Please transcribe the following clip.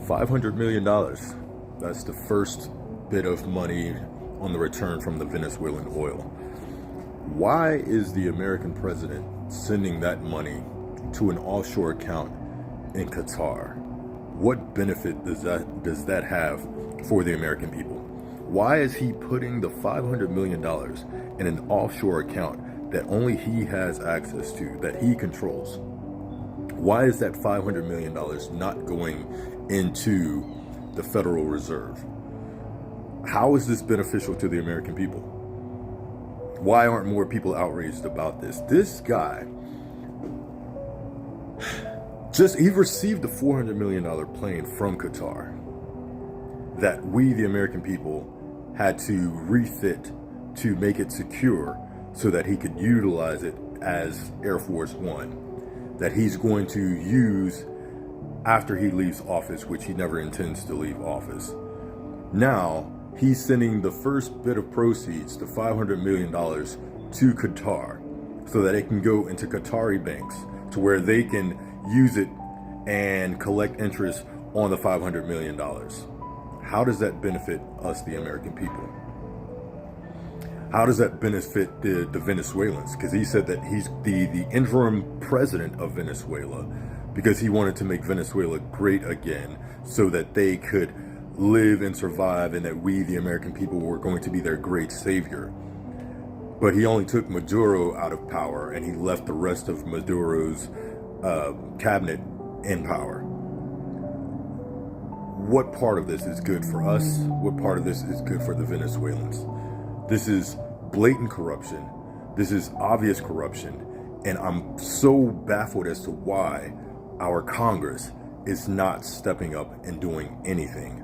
$500 million. That's the first bit of money on the return from the Venezuelan oil. Why is the American president sending that money to an offshore account in Qatar? What benefit does that have for the American people? Why is he putting the $500 million in an offshore account that only he has access to, that he controls? Why is that $500 million not going into the Federal Reserve? How is this beneficial to the American people? Why aren't more people outraged about this? This guy, he received a $400 million plane from Qatar that we, the American people, had to refit to make it secure so that he could utilize it as Air Force One, that he's going to use after he leaves office, which he never intends to leave office. Now, he's sending the first bit of proceeds, the $500 million, to Qatar so that it can go into Qatari banks to where they can use it and collect interest on the $500 million. How does that benefit us, the American people? How does that benefit the Venezuelans? Because he said that he's the interim president of Venezuela because he wanted to make Venezuela great again so that they could live and survive, and that we, the American people, were going to be their great savior. But he only took Maduro out of power, and he left the rest of Maduro's cabinet in power. What part of this is good for us? What part of this is good for the Venezuelans? This is blatant corruption. This is obvious corruption. And I'm so baffled as to why our Congress is not stepping up and doing anything.